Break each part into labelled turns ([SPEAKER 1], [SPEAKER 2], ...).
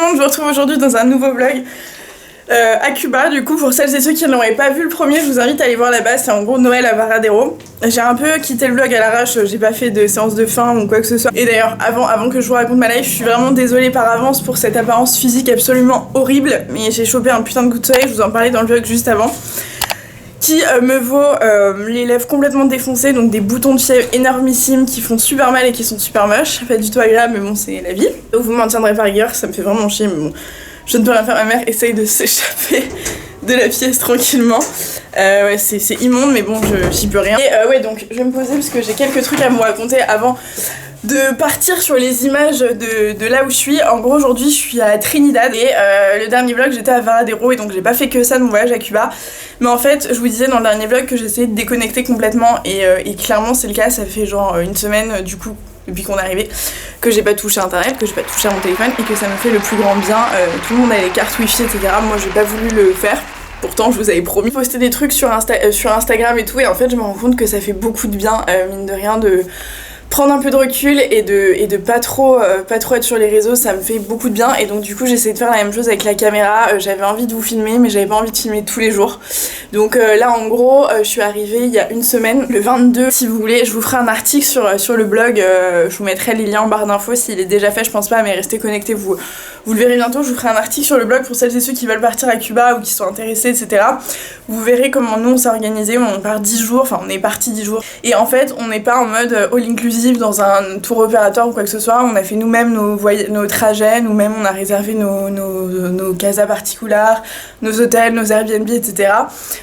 [SPEAKER 1] monde, je vous retrouve aujourd'hui dans un nouveau vlog à Cuba. Du coup, pour celles et ceux qui n'auraient pas vu le premier, je vous invite à aller voir là-bas. C'est en gros Noël à Varadero. J'ai un peu quitté le vlog à l'arrache, j'ai pas fait de séance de fin ou quoi que ce soit. Et d'ailleurs, avant que je vous raconte ma life, je suis vraiment désolée par avance pour cette apparence physique absolument horrible. Mais j'ai chopé un putain de coup de soleil, je vous en parlais dans le vlog juste avant. Qui me vaut les lèvres complètement défoncées, donc des boutons de fièvre énormissimes qui font super mal et qui sont super moches. Pas du tout agréable, mais bon, c'est la vie. Donc vous m'en tiendrez par rigueur, ça me fait vraiment chier, mais bon, je ne peux rien faire. Ma mère essaye de s'échapper de la pièce tranquillement. Ouais, c'est immonde, mais bon, j'y peux rien. Et ouais, donc je vais me poser parce que j'ai quelques trucs à vous raconter avant de partir sur les images de là où je suis. En gros, aujourd'hui je suis à Trinidad et le dernier vlog j'étais à Varadero et donc j'ai pas fait que ça de mon voyage à Cuba. Mais en fait, je vous disais dans le dernier vlog que j'essayais de déconnecter complètement et clairement c'est le cas. Ça fait genre une semaine du coup depuis qu'on est arrivé que j'ai pas touché à internet, que j'ai pas touché à mon téléphone et que ça me fait le plus grand bien. Tout le monde a les cartes wifi etc. Moi j'ai pas voulu le faire. Pourtant je vous avais promis de poster des trucs sur Instagram et tout et en fait je me rends compte que ça fait beaucoup de bien mine de rien de prendre un peu de recul et de pas trop être sur les réseaux, ça me fait beaucoup de bien et donc du coup j'essaie de faire la même chose avec la caméra. J'avais envie de vous filmer mais j'avais pas envie de filmer tous les jours. Donc là en gros je suis arrivée il y a une semaine, le 22 si vous voulez, je vous ferai un article sur le blog, je vous mettrai les liens en barre d'infos s'il est déjà fait, je pense pas mais restez connectés, vous le verrez bientôt. Je vous ferai un article sur le blog pour celles et ceux qui veulent partir à Cuba ou qui sont intéressés etc. Vous verrez comment nous on s'est organisé, on part 10 jours, enfin on est parti 10 jours et en fait on n'est pas en mode all inclusive dans un tour opérateur ou quoi que ce soit. On a fait nous-mêmes nos trajets, nous-mêmes on a réservé nos casas particulières, nos hôtels, nos Airbnb etc.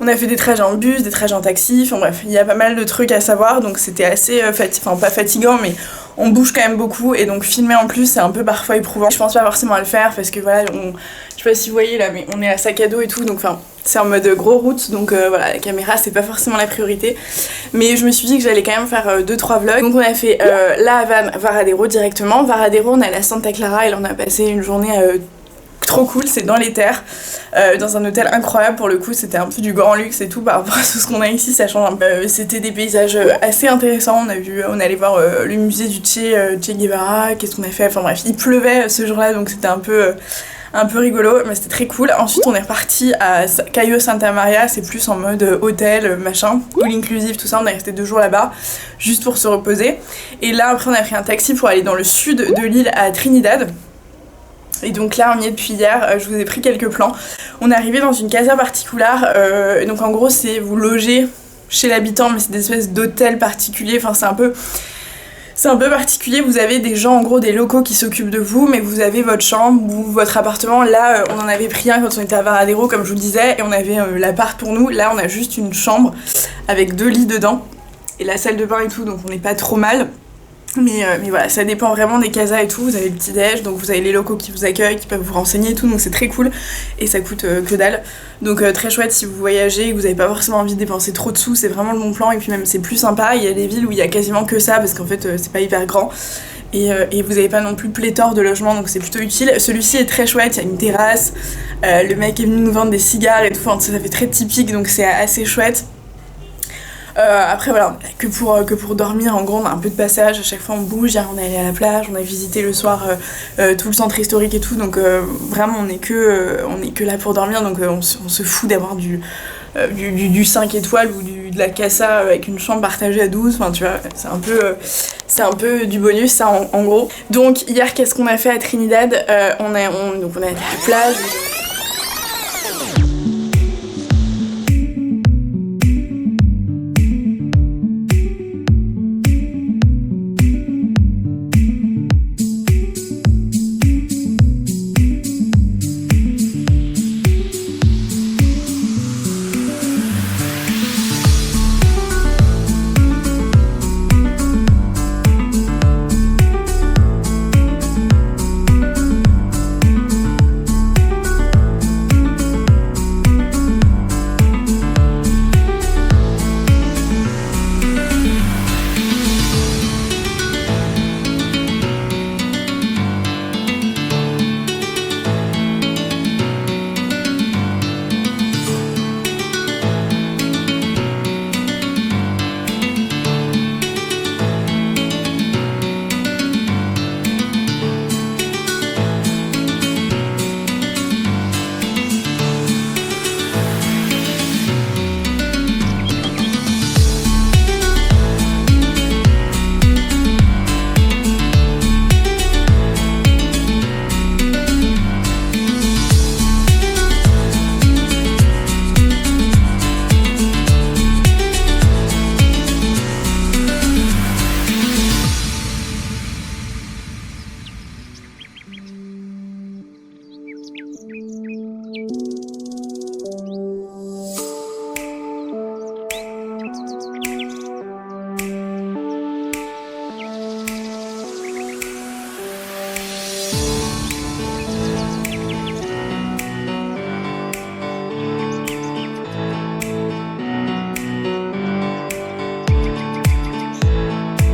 [SPEAKER 1] On a fait des trajets en bus, des trajets en taxi, enfin bref, il y a pas mal de trucs à savoir donc c'était assez pas fatigant mais on bouge quand même beaucoup et donc filmer en plus c'est un peu parfois éprouvant. Je pense pas forcément à le faire parce que voilà, je sais pas si vous voyez là mais on est à sac à dos et tout donc enfin c'est en mode gros route donc voilà la caméra c'est pas forcément la priorité mais je me suis dit que j'allais quand même faire 2-3 vlogs. Donc on a fait La Havane, Varadero directement. Varadero on est à la Santa Clara et là on a passé une journée trop cool, c'est dans les terres, dans un hôtel incroyable pour le coup, c'était un peu du grand luxe et tout par rapport à tout ce qu'on a ici, ça change un peu. C'était des paysages assez intéressants, on allait voir le musée du Che Guevara, qu'est-ce qu'on a fait, enfin bref, il pleuvait ce jour-là donc c'était un peu rigolo, mais c'était très cool. Ensuite on est reparti à Cayo Santa Maria, c'est plus en mode hôtel, machin, all inclusive, tout ça, on est resté 2 jours là-bas, juste pour se reposer. Et là après on a pris un taxi pour aller dans le sud de l'île à Trinidad. Et donc là on y est depuis hier, je vous ai pris quelques plans. On est arrivé dans une casa particulière, donc en gros c'est vous logez chez l'habitant mais c'est des espèces d'hôtels particuliers, enfin c'est un peu particulier, vous avez des gens en gros des locaux qui s'occupent de vous mais vous avez votre chambre ou votre appartement. Là on en avait pris un quand on était à Varadero comme je vous le disais et on avait l'appart pour nous. Là on a juste une chambre avec 2 lits dedans et la salle de bain et tout donc on n'est pas trop mal. Mais voilà, ça dépend vraiment des casas et tout, vous avez le petit déj, donc vous avez les locaux qui vous accueillent, qui peuvent vous renseigner et tout, donc c'est très cool et ça coûte que dalle. Donc très chouette si vous voyagez et que vous avez pas forcément envie de dépenser trop de sous, c'est vraiment le bon plan et puis même c'est plus sympa, il y a des villes où il y a quasiment que ça parce qu'en fait c'est pas hyper grand. Et vous avez pas non plus pléthore de logements donc c'est plutôt utile. Celui-ci est très chouette, il y a une terrasse, le mec est venu nous vendre des cigares et tout, enfin, ça fait très typique donc c'est assez chouette. Après voilà, que pour dormir en gros on a un peu de passage, à chaque fois on bouge, hier on est allé à la plage, on a visité le soir tout le centre historique et tout donc vraiment on est que là pour dormir donc on se fout d'avoir du 5 étoiles ou de la casa avec une chambre partagée à 12, enfin tu vois c'est un peu du bonus ça en gros. Donc hier qu'est-ce qu'on a fait à Trinidad, on a été à la plage.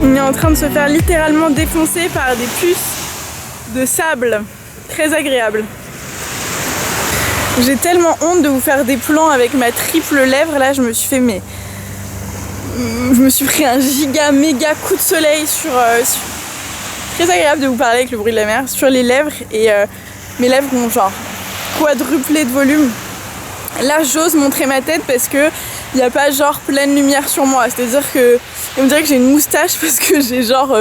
[SPEAKER 1] On est en train de se faire littéralement défoncer par des puces de sable. Très agréable. J'ai tellement honte de vous faire des plans avec ma triple lèvre. Là, je me suis pris un méga coup de soleil sur... Très agréable de vous parler avec le bruit de la mer sur les lèvres. Et mes lèvres ont genre quadruplé de volume. Là, j'ose montrer ma tête parce que il n'y a pas genre pleine lumière sur moi. C'est-à-dire que on dirait que j'ai une moustache parce que j'ai genre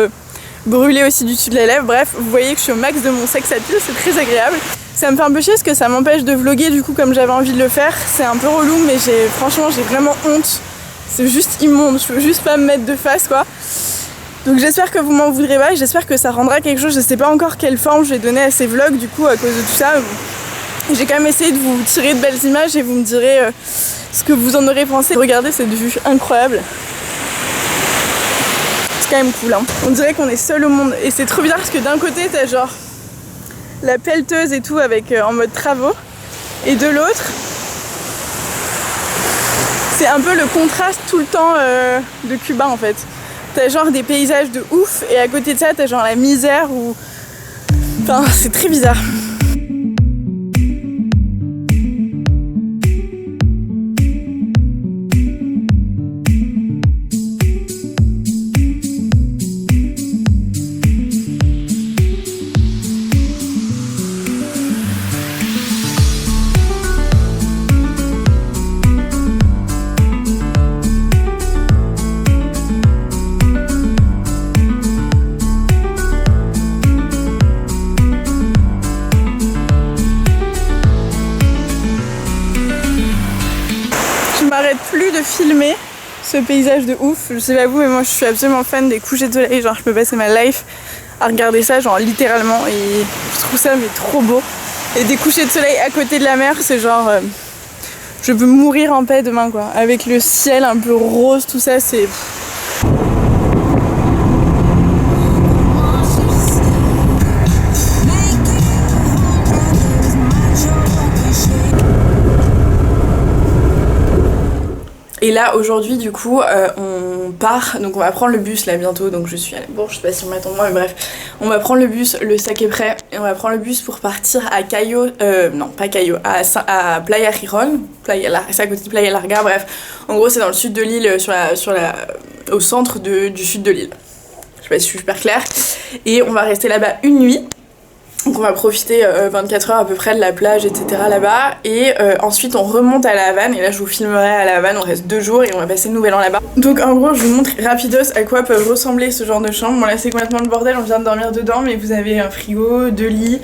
[SPEAKER 1] brûlé aussi du dessus de la lèvre. Bref, vous voyez que je suis au max de mon sex appeal, c'est très agréable. Ça me fait un peu chier parce que ça m'empêche de vlogger du coup comme j'avais envie de le faire. C'est un peu relou, mais franchement j'ai vraiment honte. C'est juste immonde, je peux juste pas me mettre de face quoi. Donc j'espère que vous m'en voudrez pas et j'espère que ça rendra quelque chose. Je sais pas encore quelle forme je vais donner à ces vlogs du coup à cause de tout ça. J'ai quand même essayé de vous tirer de belles images et vous me direz ce que vous en aurez pensé. Regardez cette vue incroyable. C'est quand même cool hein. On dirait qu'on est seul au monde et c'est trop bizarre parce que d'un côté t'as genre la pelleteuse et tout avec en mode travaux et de l'autre c'est un peu le contraste tout le temps de Cuba en fait. T'as genre des paysages de ouf et à côté de ça t'as genre la misère ou... Enfin c'est très bizarre. Plus de filmer ce paysage de ouf, je sais pas vous mais moi je suis absolument fan des couchers de soleil, genre je peux passer ma life à regarder ça genre littéralement et je trouve ça mais trop beau et des couchers de soleil à côté de la mer c'est genre je veux mourir en paix demain quoi, avec le ciel un peu rose tout ça c'est... Et là aujourd'hui du coup on part, donc on va prendre le bus là bientôt, donc je suis à la bourse, je sais pas si on m'attend moi mais bref, on va prendre le bus, le sac est prêt, et on va prendre le bus pour partir à Cayo, non pas Cayo, à Playa Girón, c'est à côté de Playa Larga, bref, en gros c'est dans le sud de l'île, au centre du sud de l'île, je sais pas si je suis super claire, et on va rester là-bas une nuit. Donc on va profiter 24 heures à peu près de la plage, etc. là-bas. Et ensuite on remonte à La Havane. Et là je vous filmerai à La Havane, on reste 2 jours et on va passer le nouvel an là-bas. Donc en gros je vous montre rapidos à quoi peuvent ressembler ce genre de chambres. Bon là c'est complètement le bordel, on vient de dormir dedans. Mais vous avez un frigo, 2 lits.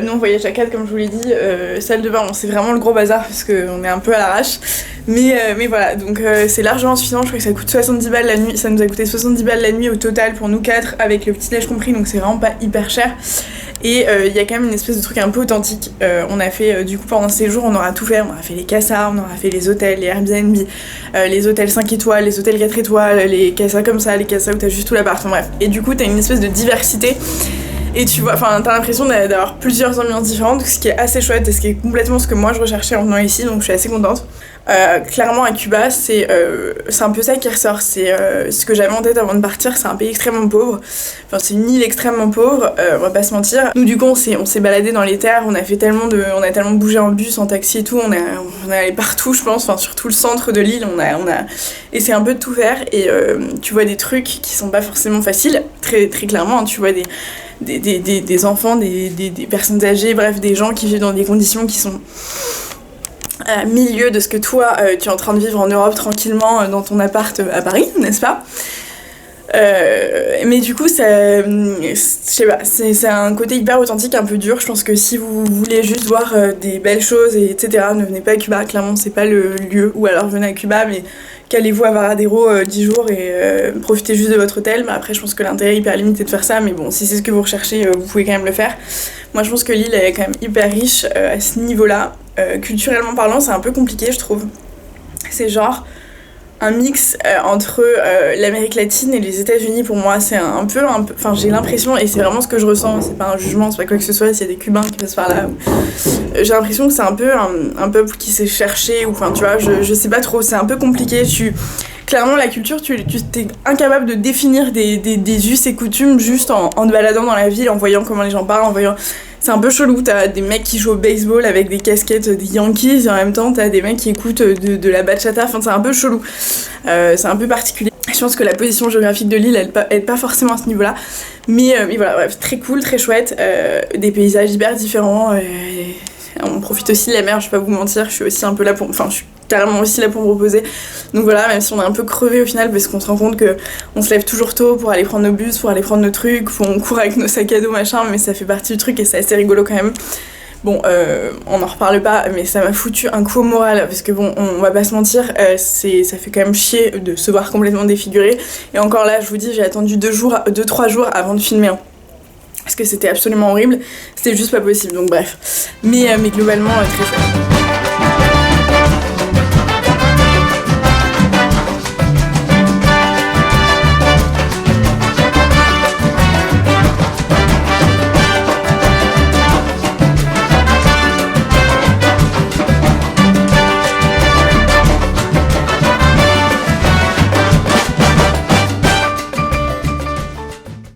[SPEAKER 1] Nous on voyage à 4 comme je vous l'ai dit. Salle de bain, bon, c'est vraiment le gros bazar parce qu'on est un peu à l'arrache. Mais voilà, donc c'est largement suffisant. Je crois que ça coûte 70 balles la nuit. Ça nous a coûté 70 balles la nuit au total pour nous 4 avec le petit déj compris. Donc c'est vraiment pas hyper cher. Et il y a quand même une espèce de truc un peu authentique. On a fait, du coup, pendant ces jours, on aura tout fait. On aura fait les casas, on aura fait les hôtels, les Airbnb, les hôtels 5 étoiles, les hôtels 4 étoiles, les casas comme ça, les casas où t'as juste tout l'appart. Enfin bref. Et du coup, t'as une espèce de diversité. Et tu vois, enfin, t'as l'impression d'avoir plusieurs ambiances différentes, ce qui est assez chouette et ce qui est complètement ce que moi je recherchais en venant ici, donc je suis assez contente. Clairement à Cuba, c'est un peu ça qui ressort, c'est ce que j'avais en tête avant de partir, c'est un pays extrêmement pauvre, enfin c'est une île extrêmement pauvre, on va pas se mentir. Nous du coup on s'est baladé dans les terres, on a tellement bougé en bus, en taxi et tout, on est allé partout je pense, enfin sur tout le centre de l'île, on a essayé un peu de tout faire et tu vois des trucs qui sont pas forcément faciles, très, très clairement, hein, tu vois des enfants, des personnes âgées, bref des gens qui vivent dans des conditions qui sont à milieu de ce que toi tu es en train de vivre en Europe tranquillement dans ton appart à Paris, n'est-ce pas? Mais du coup je sais pas, c'est un côté hyper authentique, un peu dur. Je pense que si vous voulez juste voir des belles choses et etc, ne venez pas à Cuba, clairement c'est pas le lieu, ou alors venez à Cuba mais calez-vous à Varadero 10 jours et profitez juste de votre hôtel. Mais après je pense que l'intérêt est hyper limité de faire ça, mais bon si c'est ce que vous recherchez vous pouvez quand même le faire. Moi je pense que l'île est quand même hyper riche à ce niveau là, culturellement parlant c'est un peu compliqué je trouve. C'est genre un mix entre l'Amérique latine et les États-Unis. Pour moi c'est un peu, enfin j'ai l'impression, et c'est vraiment ce que je ressens, c'est pas un jugement, c'est pas quoi que ce soit, s'il y a des Cubains qui passent par là, j'ai l'impression que c'est un peu un peuple qui s'est cherché, ou enfin tu vois, je sais pas trop, c'est un peu compliqué. clairement la culture, tu t'es incapable de définir des us et coutumes juste en te baladant dans la ville, en voyant comment les gens parlent, en voyant... C'est un peu chelou, t'as des mecs qui jouent au baseball avec des casquettes des Yankees et en même temps t'as des mecs qui écoutent de la bachata, enfin c'est un peu chelou, c'est un peu particulier. Je pense que la position géographique de l'île elle aide pas forcément à ce niveau là, mais voilà, bref, très cool, très chouette, des paysages hyper différents, on profite aussi de la mer, je vais pas vous mentir, je suis aussi un peu là pour... Enfin je suis carrément aussi là pour me reposer, donc voilà, même si on est un peu crevé au final parce qu'on se rend compte que on se lève toujours tôt pour aller prendre nos bus, pour aller prendre nos trucs, on court avec nos sacs à dos machin, mais ça fait partie du truc et c'est assez rigolo quand même. Bon, on n'en reparle pas, mais ça m'a foutu un coup au moral parce que bon, on va pas se mentir, ça fait quand même chier de se voir complètement défiguré, et encore là je vous dis j'ai attendu 2-3 jours avant de filmer, hein. Parce que c'était absolument horrible, c'était juste pas possible, donc bref, mais globalement très chouette.